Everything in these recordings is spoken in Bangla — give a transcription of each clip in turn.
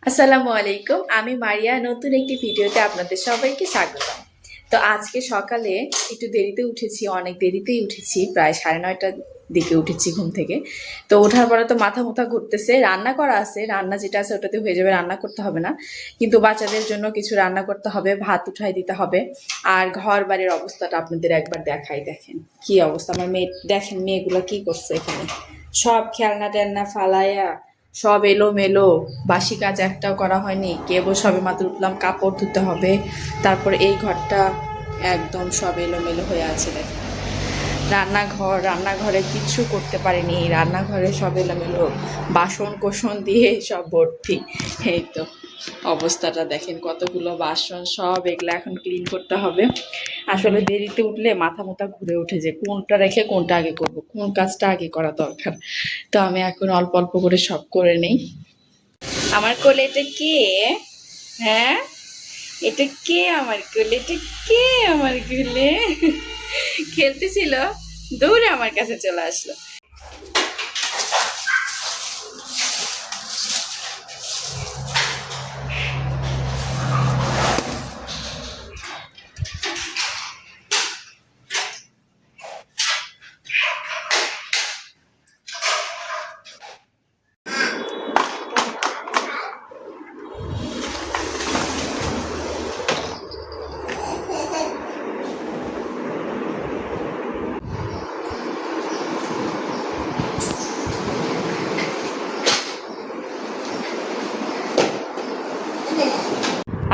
আসসালামু আলাইকুম। আমি মারিয়া, নতুন একটি ভিডিওতে আপনাদের সবাইকে স্বাগতম। তো আজকে সকালে একটু দেরিতে উঠেছি, অনেক দেরিতেই উঠেছি, প্রায় 9:30টার দিকে উঠেছি ঘুম থেকে। তো ওঠার পরে তো মাথা মুথা ঘুরতেছে, রান্না করা আছে, রান্না যেটা আছে ওটাতে হয়ে যাবে, রান্না করতে হবে না। কিন্তু বাচ্চাদের জন্য কিছু রান্না করতে হবে, ভাত উঠাই দিতে হবে। আর ঘর বাড়ির অবস্থাটা আপনাদের একবার দেখাই, দেখেন কি অবস্থা। আমার মেয়ে, দেখেন মেয়েগুলো কি করছে এখানে, সব খেলনা টেলনা ফালাইয়া সব এলোমেলো, বাসি কাজ একটাও করা হয়নি। কেবল সবে মাত্র উঠলাম, কাপড় ধুতে হবে। তারপর এই ঘরটা একদম সব এলোমেলো হয়ে আছে, দেখেন। রান্নাঘরে কিচ্ছু করতে পারিনি, রান্নাঘরে সব এলোমেলো, বাসন কোসন দিয়ে সব ভর্তি। এই তো অবস্থাটা দেখেন, কতগুলো বাসন, সব এগুলো এখন ক্লিন করতে হবে। আসলে দেরিতে উঠলে মাথা মোথা ঘুরে ওঠে যে কোনটা রেখে কোনটা আগে করব, কোন কাজটা আগে করা দরকার। তো আমি এখন অল্প অল্প করে সব করে নেই। আমার কোলে এটা কে? হ্যাঁ, এটা কে আমার কোলে? এটা কে আমার কোলে? খেলতেছিল, দৌড়ে আমার কাছে চলে আসলো।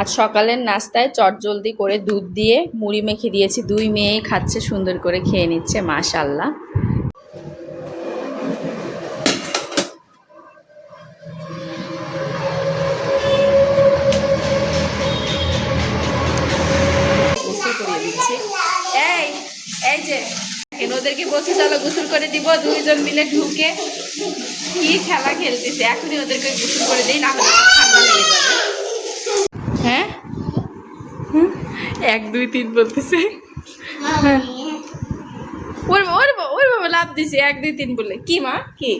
আজ সকালের নাস্তায় চটজলদি করে দুধ দিয়ে মুড়ি মেখে দিয়েছি, দুই মেয়েই খাচ্ছে, সুন্দর করে খেয়ে নিচ্ছে, মাশাআল্লাহ। গোসল করিয়ে দিচ্ছি। এই এই যে ওদেরকে বলছি চলো গোসল করে দিব, দুইজন মিলে ঢুকে কি খেলা খেলতেছে। এখনই ওদেরকে গোসল করে দিই, না হলে ঠান্ডা লেগে যাবে। হ্যাঁ, 1 2 3 বলতেছে। ওর ওর ওর বাবা লাভ দিছে 1 2 3 বলে। কি মা, কি?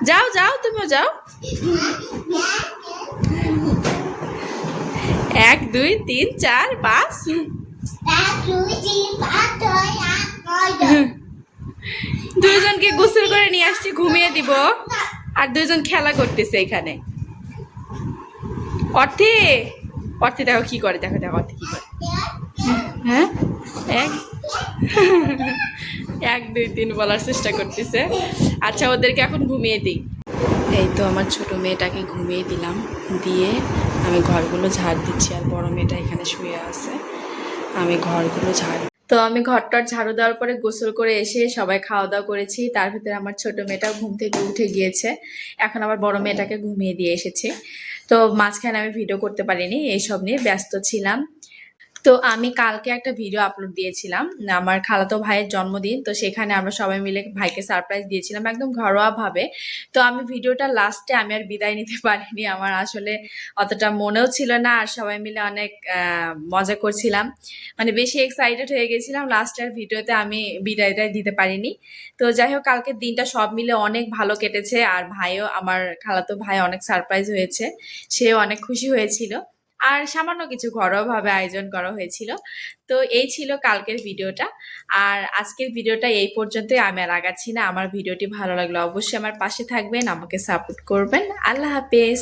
যাও যাও, তুমিও যাও। 1 2 3 4 5। দুইজনকে গোসল করে নিয়ে আসছি, ঘুমিয়ে দিব, আর দুইজন খেলা করতেছে এখানে। অর্থে অর্থে দেখো কি করে, দেখো দেখো অর্থে কি করে। হ্যাঁ, 1 1 2 3 বলার চেষ্টা করতেছে। আচ্ছা, ওদেরকে এখন ঘুমিয়ে দিই। এই তো আমার ছোট মেয়েটাকে ঘুমিয়ে দিলাম, দিয়ে আমি ঘরগুলো ঝাড় দিচ্ছি, আর বড় মেয়েটা এখানে শুয়ে আছে, আমি ঘরগুলো ঝাড়। তো আমি ঘরটার ঝাড়ু দেওয়ার পরে গোসল করে এসে সবাই খাওয়া দাওয়া করেছি। তার ভিতরে আমার ছোট মেয়েটাও ঘুম থেকে উঠে গিয়েছে, এখন আবার বড় মেয়েটাকে ঘুমিয়ে দিয়ে এসেছি। তো মাঝখানে আমি ভিডিও করতে পারিনি, এইসব নিয়ে ব্যস্ত ছিলাম। তো আমি কালকে একটা ভিডিও আপলোড দিয়েছিলাম, আমার খালাতো ভাইয়ের জন্মদিন, তো সেখানে আমরা সবাই মিলে ভাইকে সারপ্রাইজ দিয়েছিলাম একদম ঘরোয়া ভাবে। তো আমি ভিডিওটা লাস্টে আমি আর বিদায় নিতে পারিনি, আমার আসলে অতটা মনেও ছিল না, আর সবাই মিলে অনেক মজা করছিলাম, মানে বেশি এক্সাইটেড হয়ে গেছিলাম, লাস্টের ভিডিওতে আমি বিদায়টা দিতে পারিনি। তো যাই হোক, কালকের দিনটা সব মিলে অনেক ভালো কেটেছে, আর ভাইও, আমার খালাতো ভাই অনেক সারপ্রাইজ হয়েছে, সেও অনেক খুশি হয়েছিল। আর সামান্য কিছু ঘরোয়াভাবে আয়োজন করা হয়েছিল। তো এই ছিল কালকের ভিডিওটা। আর আজকের ভিডিওটা এই পর্যন্তই, আমি আর আগাচ্ছি না। আমার ভিডিওটি ভালো লাগলে অবশ্যই আমার পাশে থাকবেন, আমাকে সাপোর্ট করবেন। আল্লাহ হাফেজ।